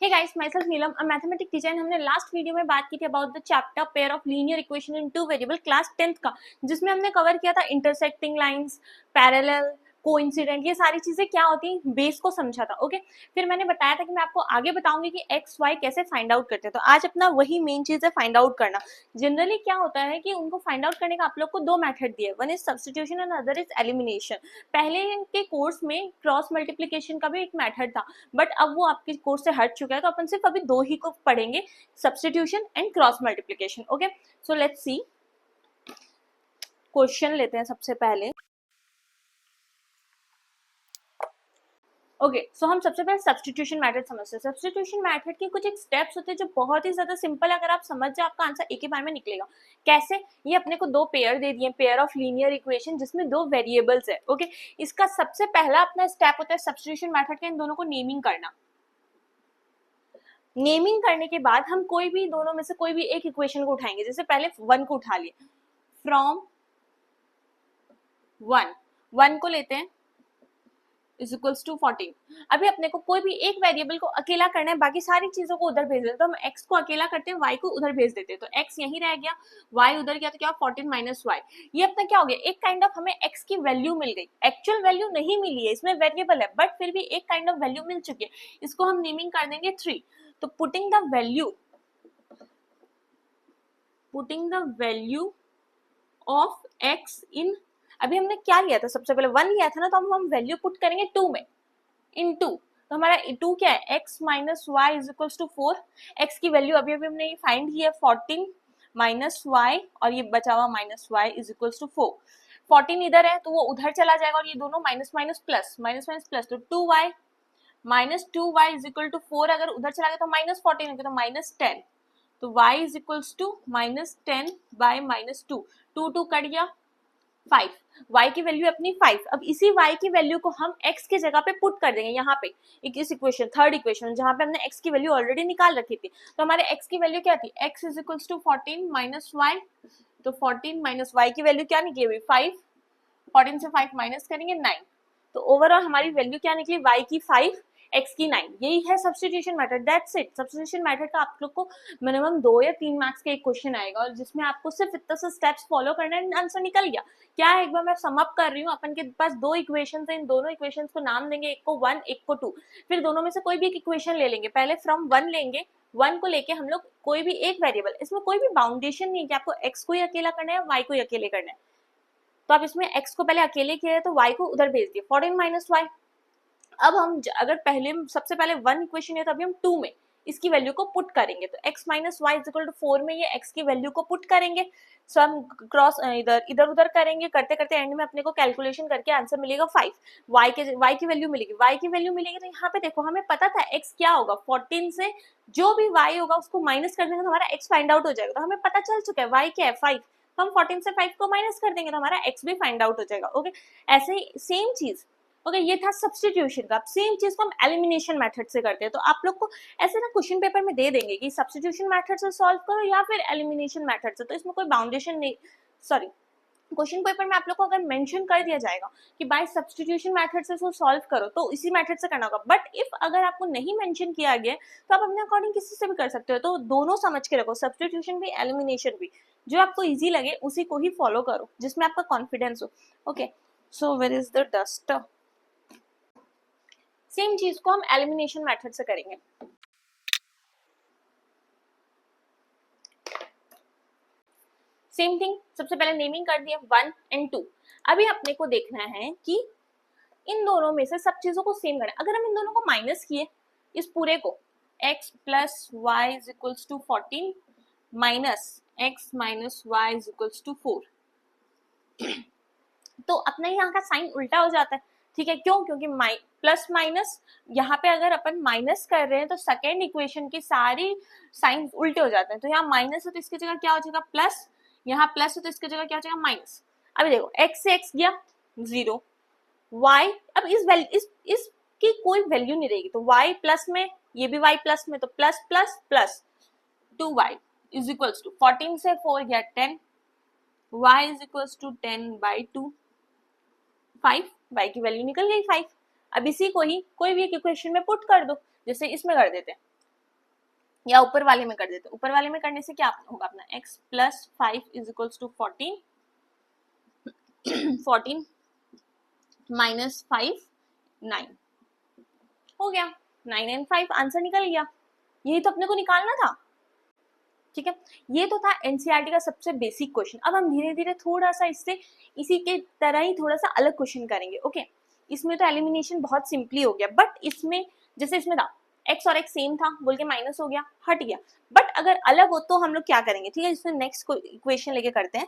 Hey guys, my self Neelam, a mathematics teacher. हमने last video में बात की थी about the chapter pair of linear equation in two variable class 10th का, जिसमें हमने कवर किया था इंटरसेक्टिंग लाइंस, पैरेलल, कोइंसिडेंट, ये सारी चीजें क्या होती हैं बेस को समझा था। ओके, फिर मैंने बताया था कि मैं आपको आगे बताऊंगी कि एक्स वाई कैसे फाइंड आउट करते हैं। तो आज अपना वही मेन चीज है, फाइंड आउट करना। जनरली क्या होता है कि उनको फाइंड आउट करने का आप लोग को दो मेथड दिए, one is substitution and other is elimination. पहले के कोर्स में क्रॉस मल्टीप्लीकेशन का भी एक मेथड था, बट अब वो आपके कोर्स से हट चुका है, तो अपन सिर्फ अभी दो ही को पढ़ेंगे, substitution and cross multiplication. Okay, so let's see, question लेते हैं सबसे पहले। ओके, सो हम सबसे पहले सब्स्टिट्यूशन मेथड समझते हैं। सब्स्टिट्यूशन मेथड के कुछ एक स्टेप्स होते हैं जो बहुत ही ज्यादा सिंपल है, अगर आप समझ जाए आपका आंसर एक ही बार में निकलेगा। कैसे? ये अपने को दो पेयर दे दिए, पेयर ऑफ लीनियर इक्वेशन जिसमें दो वेरिएबल्स है। ओके, इसका सबसे पहला अपना स्टेप होता है सब्स्टिट्यूशन मेथड का, इन दोनों को नेमिंग करना। नेमिंग करने के बाद हम कोई भी दोनों में से कोई भी एक इक्वेशन को उठाएंगे। जैसे पहले वन को उठा लिए, फ्रॉम वन को लेते हैं इज इक्वल्स टू 14। अभी अपने को कोई भी एक वेरिएबल को अकेला करना है, बाकी सारी चीजों को उधर भेज देते हैं। तो हम एक्स को अकेला करते हैं, वाई को उधर भेज देते हैं, तो एक्स यहीं रह गया, वाई उधर गया, तो क्या 14 माइनस वाई। ये अपना क्या हो गया, एक काइंड ऑफ हमें एक्स की वैल्यू मिल गई। एक्चुअल वैल्यू नहीं मिली है, इसमें वेरिएबल है, बट फिर भी एक काइंड ऑफ वैल्यू मिल चुकी है। इसको हम नेमिंग कर देंगे 3। तो putting the value of x in, अभी हमने क्या लिया था, सबसे पहले 1 लिया था ना, तो हम वैल्यू पुट करेंगे 2 में, इन 2। तो हमारा 2 क्या है, x minus y is equals to 4। X की वैल्यू अभी अभी हमने फाइंड की है 14 माइनस वाई, और ये बचा हुआ minus y is equals to 4। 14 इधर है तो वो उधर चला जाएगा, और ये दोनों माइनस माइनस प्लस, तो 2y minus 2y is equal to 4। अगर उधर चला गया तो माइनस 14 हो गया, तो माइनस 10। तो y is equals to minus 10 by minus 2, 2 cut गया 5। y की वैल्यू अपनी 5। अब इसी y की वैल्यू को हम x के जगह पे पुट कर देंगे, यहाँ पे इस इक्वेशन, थर्ड इक्वेशन, जहाँ पे हमने x की वैल्यू ऑलरेडी निकाल रखी थी। तो हमारे x की वैल्यू क्या थी, x is equals to 14 minus y. तो 14 माइनस वाई की वैल्यू क्या निकली हुई, 5। 14 से 5 माइनस करेंगे 9। तो ओवरऑल हमारी वैल्यू क्या निकली, y की 5, x की 9। यही है substitution method, that's it. Substitution method का आप लोग को मिनिमम 2 या 3 मार्क्स का एक क्वेश्चन आएगा, और जिसमें आपको सिर्फ इतना से स्टेप्स फॉलो करना है, आंसर निकल गया। क्या है, एक बार मैं सम अप कर रही हूँ। अपन के पास दो इक्वेशन है, इन दोनों इक्वेशन को नाम देंगे, एक को 1 एक को 2। फिर दोनों में से कोई भी एक इक्वेशन ले लेंगे, पहले फ्रॉम 1 लेंगे। 1 को लेके हम लोग कोई भी एक वेरिएबल, इसमें कोई भी बाउंडेशन नहीं है कि आपको x को ही अकेला करना है, y को ही अकेले करना है। तो आप इसमें x को पहले अकेले किए तो y को उधर भेज दिए, 14 माइनस वाई। अब हम अगर पहले सबसे पहले 1 इक्वेशन है, तो अभी हम 2 में इसकी वैल्यू को पुट करेंगे। तो x minus y is equal to 4 में ये x की वैल्यू को पुट करेंगे। सो हम क्रॉस इधर उधर करेंगे, करते करते एंड में अपने को कैलकुलेशन करके आंसर मिलेगा 5। y की वैल्यू मिलेगी, तो यहाँ पे देखो हमें पता था x क्या होगा, 14 से जो भी y होगा उसको माइनस कर देंगे तो हमारा x फाइंड आउट हो जाएगा। तो हमें पता चल चुका है y क्या है, 5। तो हम 14 से 5 को माइनस कर देंगे तो हमारा x भी फाइंड आउट हो जाएगा। ओके, ऐसे ही सेम चीज। ओके, ये था सब्स्टिट्यूशन का। सेम चीज को हम एलिमिनेशन मेथड से करते हैं। तो आप लोग को ऐसे ना क्वेश्चन पेपर में दे देंगे कि सब्स्टिट्यूशन मेथड से सॉल्व करो या फिर एलिमिनेशन मेथड से, तो इसमें कोई बाउंडेशन नहीं, सॉरी, क्वेश्चन पेपर में आप लोग को अगर मेंशन कर दिया जाएगा कि बाय सब्स्टिट्यूशन मेथड से इसको सॉल्व करो, तो इसी मेथड से करना होगा। बट इफ अगर आपको नहीं मेंशन किया गया तो आप अपने अकॉर्डिंग किसी से भी कर सकते हो। तो दोनों समझ के रखो, सब्स्टिट्यूशन भी एलिमिनेशन भी, जो आपको इजी लगे उसी को ही फॉलो करो, जिसमें आपका कॉन्फिडेंस हो। Okay, so where is the dust. Same चीज को हम एलिमिनेशन मेथड से करेंगे। सेम थिंग, सबसे पहले नेमिंग कर दिया 1 एंड 2। अभी अपने को देखना है कि इन दोनों में से सब चीजों को सेम करना है। अगर हम इन दोनों को माइनस किए, इस पूरे को x plus y is equals to 14 minus x minus y is equals to 4, तो अपना यहाँ का साइन उल्टा हो जाता है। ठीक है, क्यों? क्योंकि प्लस माइनस, यहाँ पे अगर अपन माइनस कर रहे हैं तो सेकेंड इक्वेशन की सारी साइन उल्टे हो जाते हैं। तो यहाँ माइनस है तो इसकी जगह क्या हो जाएगा, प्लस। यहाँ प्लस है तो इसकी जगह क्या हो जाएगा, माइनस। अभी देखो x से x गया 0, y, अब इसकी कोई वैल्यू नहीं रहेगी, तो y प्लस में, ये भी y प्लस में, तो plus plus plus 2y is equals to 14 से 4 गया 10, y is equals to 10 by 2, 5, y की वैल्यू निकल गई 5। अब इसी को ही कोई भी एक इक्वेशन में पुट कर दो, जैसे इसमें कर देते हैं या ऊपर वाले में कर देते हैं। ऊपर वाले में करने से क्या होगा अपना x plus 5 is equals to 14 14 minus 5 9 हो गया। 9 एंड 5 आंसर निकल गया। यही तो अपने को निकालना था। ठीक है, ये तो था एनसीईआरटी का सबसे बेसिक क्वेश्चन। अब हम धीरे धीरे थोड़ा सा इससे इसी के तरह ही थोड़ा सा अलग क्वेश्चन करेंगे। ओके, इसमें तो एलिमिनेशन बहुत सिंपली हो गया, बट इसमें जैसे इसमें था x और x सेम था बोल के माइनस हो गया, हट गया। बट अगर अलग हो तो हम लोग क्या करेंगे, ठीक है, इसमें नेक्स्ट इक्वेशन लेके करते हैं।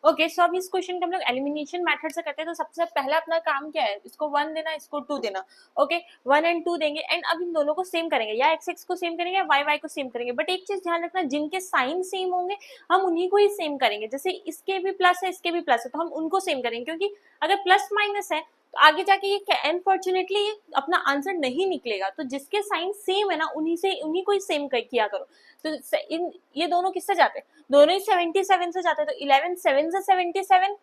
ओके, सो अब इस क्वेश्चन को हम लोग एलिमिनेशन मेथड से करते हैं। तो सबसे पहला अपना काम क्या है, इसको 1 देना, इसको 2 देना। ओके, 1 एंड 2 देंगे एंड अब इन दोनों को सेम करेंगे, या x x को सेम करेंगे या y y को सेम करेंगे। बट एक चीज ध्यान रखना, जिनके साइन सेम होंगे हम उन्हीं को ही सेम करेंगे। जैसे इसके भी प्लस है, इसके भी प्लस है, तो हम उनको सेम करेंगे, क्योंकि अगर प्लस माइनस है तो आगे जाके ये अनफॉर्चुनेटली अपना आंसर नहीं निकलेगा। तो जिसके साइन सेम है ना, उन्हीं को ही सेम किया करो। तो इन ये दोनों किससे जाते हैं, दोनों ही 77 से जाते हैं। तो 11 7 से 77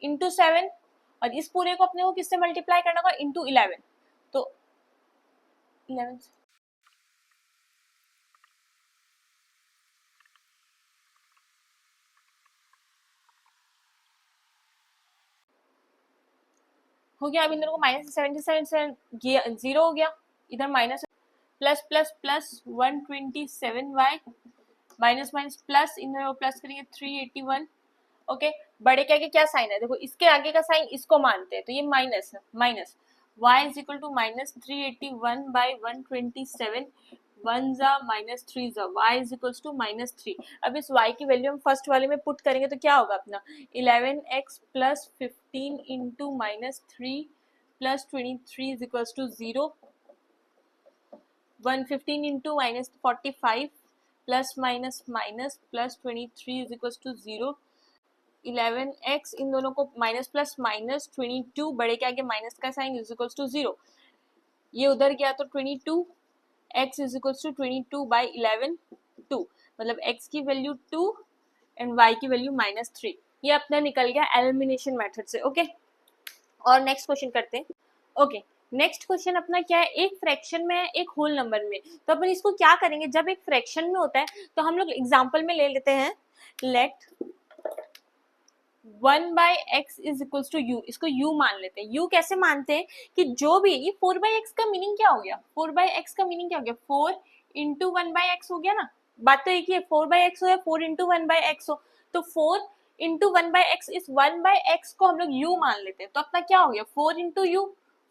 इंटू 7, और इस पूरे को अपने को किससे मल्टीप्लाई करना होगा, इंटू 11। तो 11 हो गया। अब इन दोनों को माइनस 77 से 0 हो गया, इधर minus plus plus plus 127y minus minus plus, इन दोनों को प्लस करेंगे 381। ओके, बड़े के आगे क्या साइन है, देखो इसके आगे का साइन इसको मानते हैं, तो ये माइनस है, minus y is equal to minus 381 by 127, 1 जा माइनस 3 जा, y is equal to minus 3। अब इस y की वैल्यू हम फर्स्ट वाले में पुट करेंगे तो क्या होगा अपना 11x plus 15 into minus 3 plus 23 is equal to 0, 115 into minus 45 plus minus minus plus 23 is equal to 0, 11x इन दोनों को माइनस प्लस माइनस 22, बड़े के आगे माइनस का साइन इज इक्वल टू 0, ये उधर गया तो 22, x is equal to 22 by 11 2, मतलब x की वैल्यू 2 एंड y की वैल्यू माइनस 3। ये अपना निकल गया एलिमिनेशन मेथड से। ओके, और नेक्स्ट क्वेश्चन करते हैं। ओके, नेक्स्ट क्वेश्चन अपना क्या है, एक फ्रैक्शन में है एक होल नंबर में। तो अपन इसको क्या करेंगे, जब एक फ्रैक्शन में होता है तो हम लोग एग्जाम्पल में ले लेते हैं, let 1 by x is equal to u, इसको u मान लेते हैं। u कैसे मानते हैं कि जो भी ये 4 बाई एक्स का मीनिंग क्या हो गया, 4 बाई एक्स का मीनिंग क्या हो गया, 4 इंटू 1 बाई एक्स हो गया ना। बात तो एक ही है, 4 बाई एक्स हो या 4 इंटू 1 बाई एक्स हो, तो 4 इंटू 1 बाई एक्स, इस 1 बाई एक्स को हम लोग u मान लेते हैं। तो अपना क्या हो गया 4 इंटू यू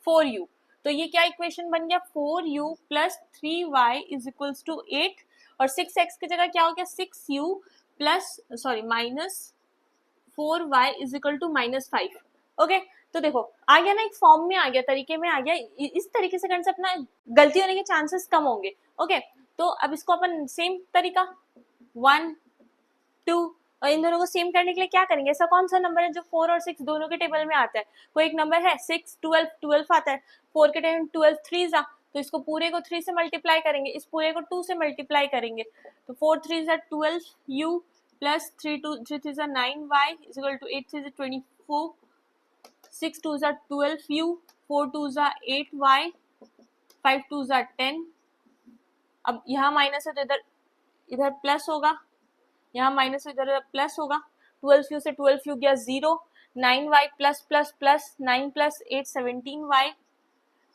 4u। तो ये क्या इक्वेशन बन गया 4u plus 3y is equal to 8, और 6x की जगह क्या हो गया 6u plus sorry minus 4y is equal to minus 5। Okay, तो देखो आ गया ना, एक फॉर्म में आ गया, तरीके में आ गया। इस तरीके से करने से अपना गलती होने के चांसेस कम होंगे। ओके, तो अब इसको अपन सेम तरीका 1 2 और इन दोनों को सेम करने के लिए क्या करेंगे, ऐसा कौन सा नंबर है जो 4 और 6 दोनों के टेबल में आता है, कोई एक नंबर है 6 12 12 आता है, 4 के टाइम 12 3 जा, तो इसको पूरे को 3 से मल्टीप्लाई करेंगे, इस पूरे को 2 से मल्टीप्लाई करेंगे, तो 4 3 जा 12 u प्लस 3 2 3 3 जा 9y इज इक्वल टू 8 3 जा 24, 6 2 जा 12u, 4 2 जा 8y, 5 2 जा 10। अब यहाँ माइनस है तो इधर इधर प्लस होगा, यहाँ माइनस इधर प्लस होगा, 12 यू से 12 यू गया 0, 9y plus plus plus 9 plus 8 17y,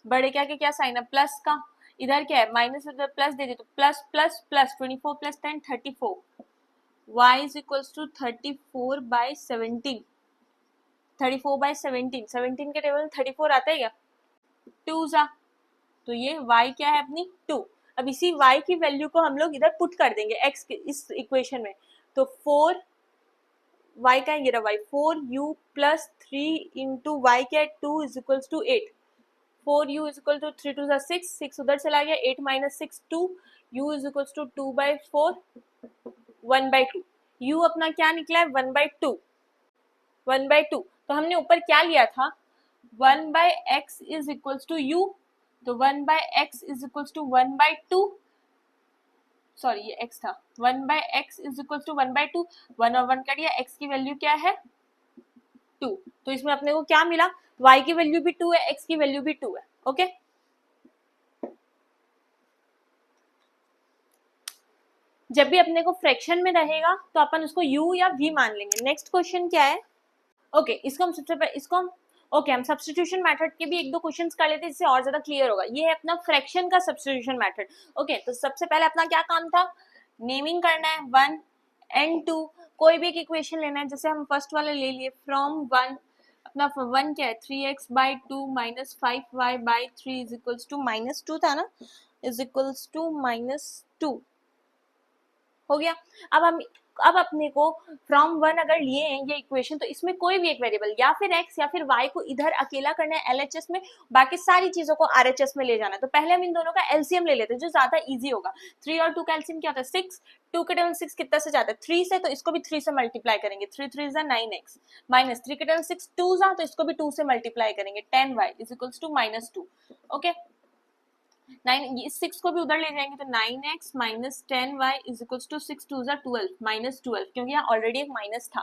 बड़े क्या के क्या साइन है प्लस का, इधर क्या है माइनस इधर प्लस दे दे तो plus plus plus 24 plus 10 34, y is equals to 34 by 17, 34 by 17, 17 के टेबल में 34 आता है क्या 2 जा, तो ये y क्या है अपनी 2। अब इसी y की वैल्यू को हम लोग इधर पुट कर देंगे x के इस इक्वेशन में, तो 4 y का ये रहा y 4u plus 3 into Y क्या है 2 is equals to 8, 4u is equal to 3 2 जा 6, 6 उधर चला गया 8 minus 6 2, u is equals to 2 by 4 1 by 2, u अपना क्या निकला है 1 बाई 2, 1 बाई 2। तो हमने ऊपर क्या लिया था 1 by x is equals to u, तो 1 by x is equals to 1 by 2, sorry ये x था, 1 by x is equal to 1 by 2, 1 और 1 कर दिया, x की वैल्यू क्या है 2, तो इसमें अपने को क्या मिला y की वैल्यू भी 2 है, x की वैल्यू भी 2 है। ओके, जब भी अपने को फ्रैक्शन में रहेगा तो अपन उसको u या v मान लेंगे। नेक्स्ट क्वेश्चन क्या है? ओके इसको हम सबसे पहले इसको हम हम सब्स्टिट्यूशन मेथड के भी एक दो क्वेश्चंस कर लेते हैं जिससे और ज्यादा क्लियर होगा। ये है अपना फ्रैक्शन का सब्स्टिट्यूशन मेथड। ओके तो सबसे पहले अपना क्या काम था? नेमिंग करना है 1 एंड 2। कोई भी एक इक्वेशन लेना है, जैसे हम फर्स्ट वाले ले लिए फ्रॉम 1। अपना 1 क्या है? 3x/2 minus 5y/3 is equals to -2 था ना, इज इक्वल्स टू -2 हो गया। अब अपने को फ्रॉम 1 अगर लिए हैं ये इक्वेशन, तो इसमें कोई भी एक वेरिएबल या फिर x या फिर y को इधर अकेला करना है LHS में, बाकी सारी चीजों को RHS में ले जाना है। तो पहले हम इन दोनों का एलसीएम ले लेते हैं जो ज्यादा इजी होगा। 3 और 2 का एलसीएम क्या होता है? 6। 2 के टर्म 6 कितना से जाता है? 3 से, तो इसको भी 3 से मल्टीप्लाई करेंगे। 3 3 जा 9x माइनस 3 के टर्म 6 2 जा, तो इसको भी 2 से मल्टीप्लाई करेंगे। 10y is equals to -2। Okay 9 6 को भी उधर ले जाएंगे तो 9x minus 10y is equals to 6 2 12 -12, क्योंकि यहाँ ऑलरेडी एक माइनस था।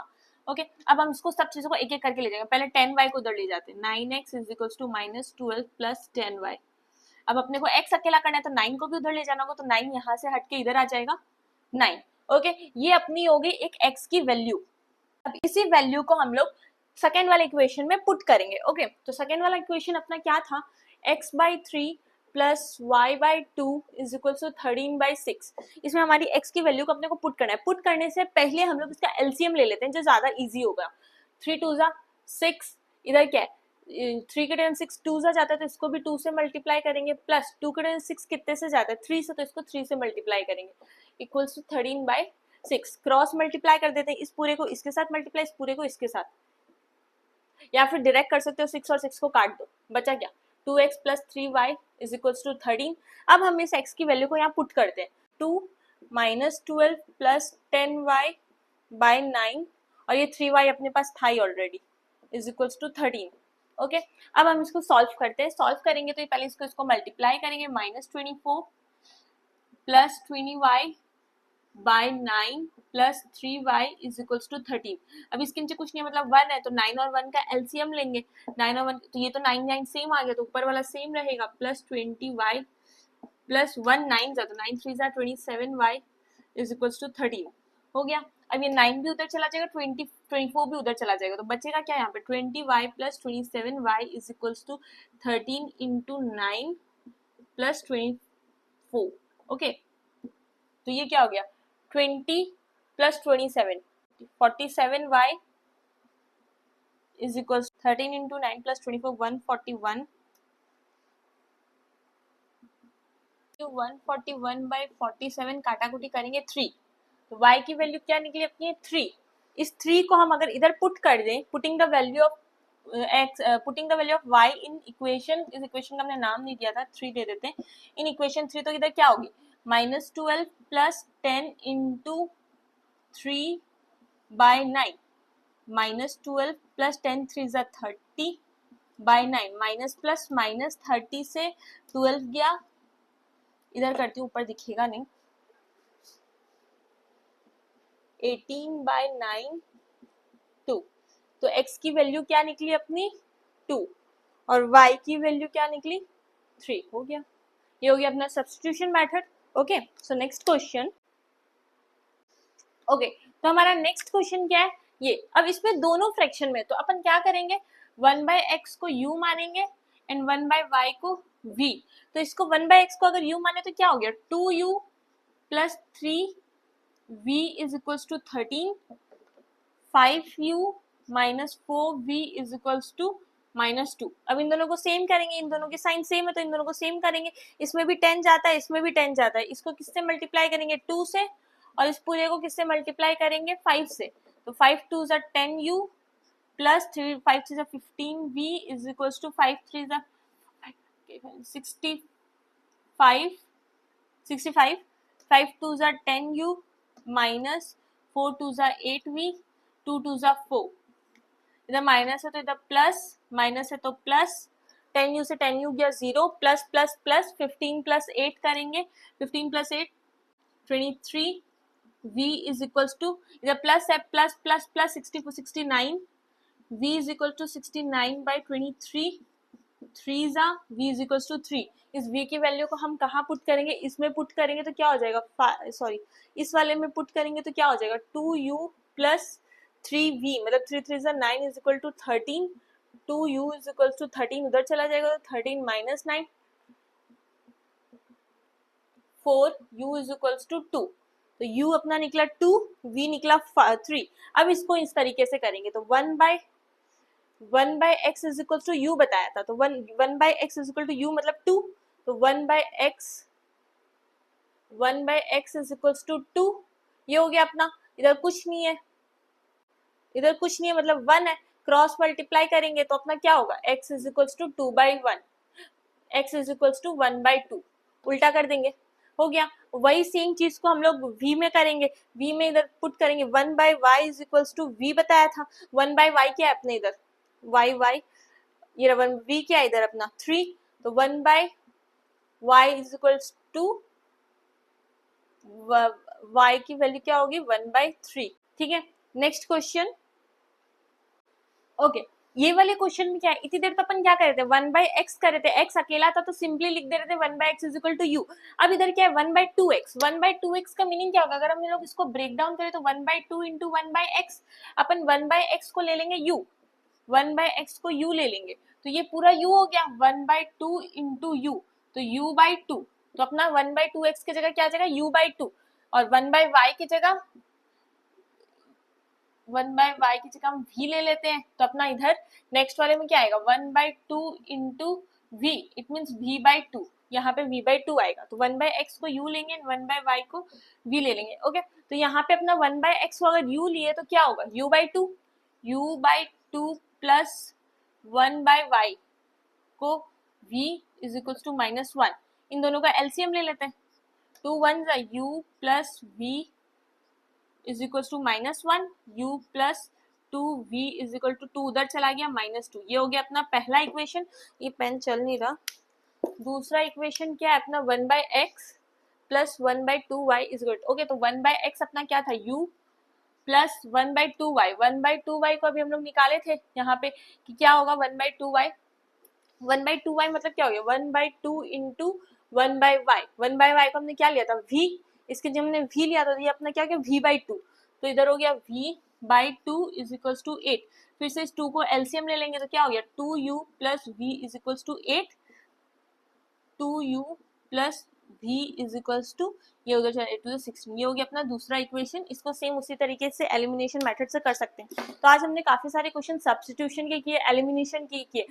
ओके अब हम इसको सब चीजों को एक एक करके ले जाएंगे। पहले 10y को उधर ले जाते हैं। 9x is equals to -12 plus 10y। अब अपने को x अकेला करना है तो 9 को भी उधर ले जाना होगा, तो 9 यहाँ से हट के इधर आ जाएगा 9। ओके ये अपनी होगी एक x की वैल्यू। अब इसी वैल्यू को हम लोग सेकेंड वाले इक्वेशन में पुट करेंगे। ओके तो सेकेंड वाला इक्वेशन अपना क्या था? x/3 plus y/2 is equal to 13/6। इसमें हमारी x की वैल्यू को अपने को पुट करना है। पुट करने से पहले हम लोग इसका एलसीएम ले लेते हैं जो ज्यादा इजी होगा। 3 2 जा 6, इधर क्या है? 3 के टर्न 6 2 जा जाता है तो इसको भी 2 से मल्टीप्लाई करेंगे, प्लस 2 के टर्न 6 कितने से जाता है? 3 से, तो इसको 3 से मल्टीप्लाई करेंगे इक्वल्स टू 13/6। क्रॉस मल्टीप्लाई कर देते हैं, इस पूरे को इसके साथ मल्टीप्लाई, इस पूरे को इसके साथ, या फिर डायरेक्ट कर सकते हो। 6 और 6 को काट दो, बचा क्या? 2x plus 3y is equals to 13। अब हम इस x की वैल्यू को यहाँ पुट करते हैं। 2 माइनस 12 प्लस 10y/9, और ये 3y अपने पास था ही already, is equals to 13। Okay अब हम इसको सॉल्व करते हैं। सॉल्व करेंगे तो ये पहले इसको मल्टीप्लाई करेंगे। -24 plus 20y/9 plus 3y is equals to 13। अब इसके नीचे कुछ नहीं है, मतलब 1 है तो 9 और 1 का एलसीएम लेंगे। 9 और 1 तो ये तो 9 9 सेम आ गया, तो ऊपर वाला सेम रहेगा। प्लस 20y प्लस 1 9 जा, तो 9 3 जा 27y इज इक्वल्स टू 13 हो गया। अब ये 9 भी उधर चला जाएगा, 24 भी उधर चला जाएगा, तो बचेगा क्या यहाँ पे? 20y plus 27y is equals to 13 into 9 plus 24। Okay तो ये क्या हो गया? 20 plus 27 47y is equal 13 into 9 plus 24 141। 141/47 काटाकुटी करेंगे 3, तो y की वैल्यू क्या निकली अपनी है? 3। इस 3 को हम अगर इधर पुट कर दें, putting the value of y in equation, इस इक्वेशन का हमने नाम नहीं दिया था, 3 दे देते हैं इन इक्वेशन 3, तो इधर क्या होगी? -12 प्लस 10 इंटू 3/9 -12 प्लस 10 3 जा 30/9 माइनस प्लस माइनस 30 से 12 गया, इधर करती हूँ ऊपर दिखेगा नहीं, 18/9 2। तो x की वैल्यू क्या निकली अपनी? 2, और y की वैल्यू क्या निकली? 3 हो गया। ये हो गया अपना substitution method. Okay so next question. Okay तो हमारा नेक्स्ट क्वेश्चन क्या है? ये अब इसमें दोनों फ्रैक्शन में, तो अपन क्या करेंगे? 1/x को u मानेंगे एंड 1/y को v। तो इसको 1/x को अगर u माने तो क्या हो गया? 2u plus 3v is equals to 13, 5u minus 4v is equals to -2। अब इन दोनों को सेम करेंगे, इन दोनों के साइन सेम है तो इन दोनों को सेम करेंगे। इसमें भी 10 जाता है, इसमें भी 10 जाता है, इसको किससे मल्टीप्लाई करेंगे? 2 से, और इस पूरे को किससे मल्टीप्लाई करेंगे? 5 से। तो 5 2 जा 10u प्लस 3 5 3 जा 15v इज इक्वल्स टू 5 3 जा 65 5 2 जा 10u माइनस 4 2 जा 8v 2 2 जा 4। इधर माइनस है तो इधर प्लस, माइनस है तो प्लस, 10u से 10u गया 0, प्लस प्लस प्लस 15 प्लस 8 करेंगे, 15 plus 8 23v is equals to, इधर प्लस है, plus plus plus 69 v is equal to 69/23 3 जा v इज इक्वल्स टू 3, इस v की वैल्यू को हम कहाँ पुट करेंगे, इसमें पुट करेंगे तो क्या हो जाएगा, सॉरी इस वाले में पुट करेंगे तो क्या हो जाएगा 2u प्लस 3v, मतलब 3 3 जा 9 is equal to 13, 2u is equal to 13 उधर चला जाएगा तो 13 minus 9, 4u is equals to 2, तो u अपना निकला 2, v निकला 3। अब इसको इस तरीके से करेंगे तो 1 by x is equal to u बताया था, तो 1 by x is equal to u मतलब 2, तो 1 by x is equal to 2, ये हो गया अपना, इधर कुछ नहीं है, इधर कुछ नहीं है मतलब 1 है, क्रॉस मल्टीप्लाई करेंगे तो अपना क्या होगा x is equal to 2 by 1, x is equal to 1 by 2, उल्टा कर देंगे, हो गया। वही सेम चीज को हम लोग v में करेंगे, v में इधर पुट करेंगे 1 by y is equal to v बताया था, 1 बाई y क्या है अपने इधर y, ये 1 v क्या है इधर अपना 3, तो 1 by y is equal to y की वैल्यू क्या होगी 1 बाई 3, ठीक है। नेक्स्ट क्वेश्चन, ओके ये वाले क्वेश्चन में क्या है, इतनी देर तो अपन क्या कर रहे थे 1 बाई एक्स कर रहे थे, x अकेला था तो सिंपली लिख दे रहे थे 1 by x is equal to u. अब इधर क्या है 1 बाई 2x, 1 बाई 2x का मीनिंग क्या होगा, अगर हम लोग इसको ब्रेक डाउन करें तो 1 by 2 into 1 by x, upon 1 by x को ले लेंगे u, 1 बाई एक्स को u ले लेंगे तो ये पूरा u हो गया 1 बाई 2 इंटू यू, तो u बाई 2, तो अपना 1 बाई 2x की जगह क्या आ जाएगा u बाई 2, और 1 बाई y की जगह 1 बाई y की जगह हम v ले लेते हैं, तो अपना इधर नेक्स्ट वाले में क्या आएगा 1 by 2 into v, it means v by 2, यहाँ पे v बाई 2 आएगा, तो 1 बाई x को u लेंगे, 1 बाई y को v ले लेंगे, ओके। तो यहाँ पे अपना 1 बाई x को अगर u लिए तो क्या होगा u by 2 plus 1 by y को v is equal to minus 1, इन दोनों का एलसीएम ले लेते हैं, 2 1 u plus v is equal to minus 1, u plus 2v is equal to 2 उधर चला गया माइनस 2, ये हो गया अपना पहला इक्वेशन, ये पेन चल नहीं रहा। दूसरा इक्वेशन क्या है अपना 1 by x plus 1 by 2y is equal, okay तो 1 बाई एक्स अपना क्या था u plus 1 by 2y, 1 by 2y को अभी हम लोग निकाले थे यहाँ पे कि क्या होगा 1 बाई 2y, 1 बाई 2y मतलब क्या हो गया 1 by 2 into 1 by y, 1 by y को हमने क्या लिया था v, इसके जब हमने v लिया था तो ये अपना क्या गया v बाई 2, तो इधर हो गया v by 2 is equal to 8, फिर से इस 2 को एलसीएम ले लेंगे तो क्या हो गया 2u plus v is equal to 8, 2u plus v is equal to ये उधर चला 8 to the 16, ये हो गया अपना दूसरा इक्वेशन। इसको सेम उसी तरीके से एलिमिनेशन मेथड से कर सकते हैं। तो आज हमने काफी सारे क्वेश्चन सब्स्टिट्यूशन के किए, एलिमिनेशन के किए।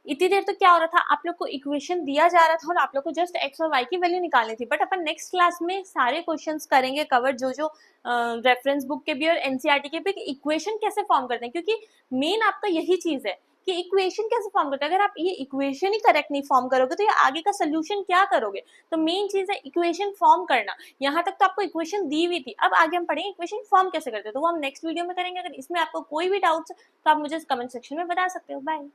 इतनी देर तो क्या हो रहा था, आप लोग को इक्वेशन दिया जा रहा था और आप लोग को जस्ट एक्स और वाई की वैल्यू निकालनी थी, बट अपन नेक्स्ट क्लास में सारे क्वेश्चंस करेंगे कवर, जो रेफरेंस बुक के भी और एनसीईआरटी के भी, इक्वेशन कैसे फॉर्म करते हैं, क्योंकि मेन आपका यही चीज है कि इक्वेशन कैसे फॉर्म करते हैं। अगर आप ये इक्वेशन ही करेक्ट नहीं फॉर्म करोगे तो ये आगे का सोल्यूशन क्या करोगे, तो मेन चीज है इक्वेशन फॉर्म करना। यहाँ तक तो आपको इक्वेशन दी हुई थी, अब आगे हम पढ़ेंगे इक्वेशन फॉर्म कैसे करते हैं, तो वो हम नेक्स्ट वीडियो में करेंगे। अगर इसमें आपको कोई भी डाउट्स तो आप मुझे कमेंट सेक्शन में बता सकते हो। बाय।